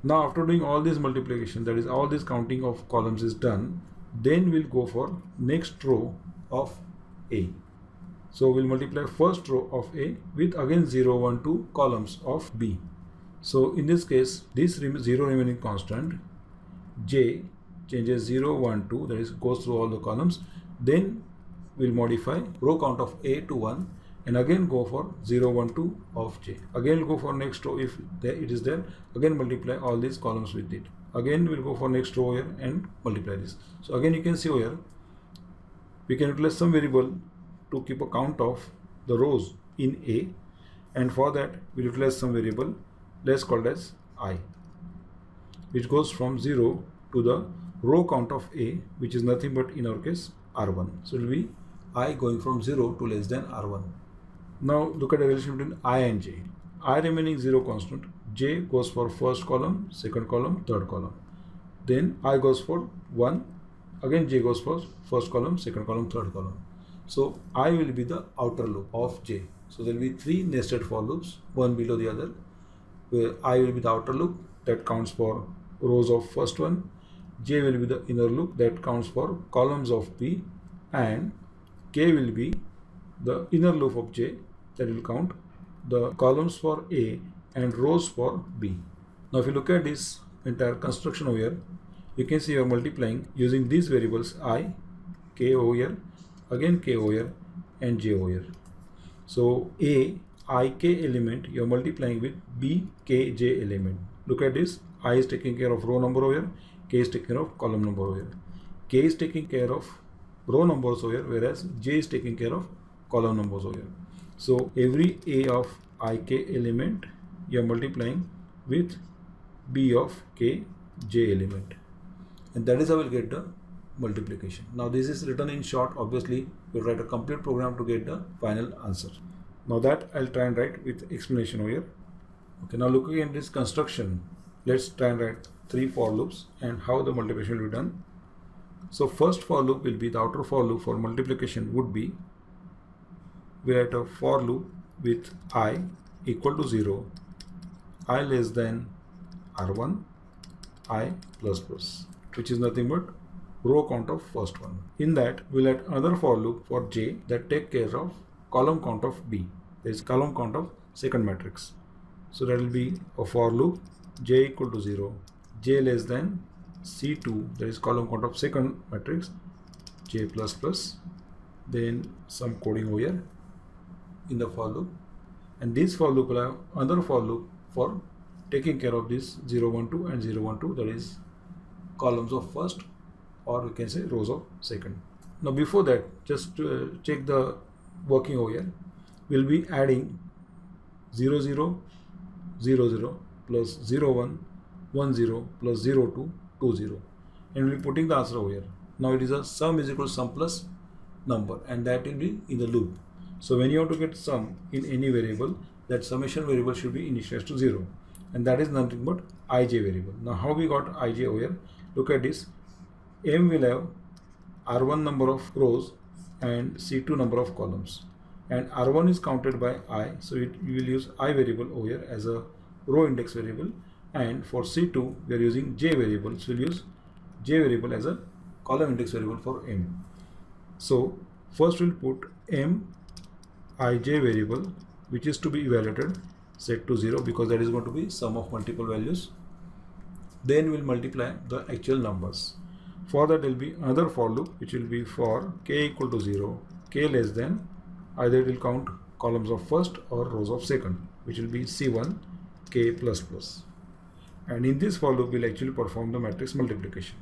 Now after doing all this multiplication, that is all this counting of columns is done, then we'll go for next row of A. So we'll multiply first row of A with again 0, 1, 2 columns of B. So in this case, this 0 remaining constant, J changes 0, 1, 2, that is goes through all the columns. Then we'll modify row count of A to 1 and again go for 0, 1, 2 of J. Again we'll go for next row if it is there. Again multiply all these columns with it. Again we'll go for next row here and multiply this. So again you can see here, we can utilize some variable to keep a count of the rows in A, and for that we'll utilize some variable, let's call it as I, which goes from 0 to the row count of A, which is nothing but in our case R1. So it will be I going from 0 to less than R1. Now look at the relation between I and J. I remaining 0 constant, J goes for first column, second column, third column. Then I goes for 1, again J goes for first column, second column, third column. So I will be the outer loop of J. So there will be 3 nested for loops, one below the other, where I will be the outer loop that counts for rows of first one, J will be the inner loop that counts for columns of B, and K will be the inner loop of J that will count the columns for A and rows for B. Now if you look at this entire construction over here, you can see you are multiplying using these variables I, K over here, again K over here, and J over here. So A, I, K element you are multiplying with B, K, J element. Look at this, I is taking care of row number over here, K is taking care of column number over here. K is taking care of row numbers over here, whereas J is taking care of column numbers over here. So every A of I, K element you are multiplying with B of K, J element, and that is how we'll get the multiplication. Now this is written in short. Obviously we'll write a complete program to get the final answer. Now that I'll try and write with explanation over here. Okay, now looking at this construction, let's try and write 3 for loops and how the multiplication will be done. So first for loop will be the outer for loop for multiplication would be, we write a for loop with I equal to 0, I less than R1, I plus plus, which is nothing but row count of first one. In that we'll add another for loop for J that take care of column count of B. There is column count of second matrix. So that will be a for loop J equal to 0, J less than C2, that is column count of second matrix, J plus plus, then some coding over here in the for loop, and this for loop will have another for loop for taking care of this 0, 1, 2 and 0, 1, 2, that is columns of first, or we can say rows of second. Now before that, just to check the working over here, we'll be adding 0, 0, 0, 0 plus 0, 1, 1, 0 plus 0, 2, 2, 0, and we'll be putting the answer over here. Now it is a sum is equal to sum plus number, and that will be in the loop. So when you want to get sum in any variable, that summation variable should be initialized to 0, and that is nothing but ij variable. Now how we got ij over here? Look at this. M will have R1 number of rows and C2 number of columns, and R1 is counted by I, so you will use I variable over here as a row index variable, and for C2 we are using J variable, so we'll use J variable as a column index variable for M. So first we'll put M ij variable, which is to be evaluated, set to 0 because that is going to be sum of multiple values. Then we'll multiply the actual numbers. For that there will be another for loop which will be for K equal to 0, K less than, either it will count columns of first or rows of second, which will be C1, K plus plus. And in this for loop we'll actually perform the matrix multiplication.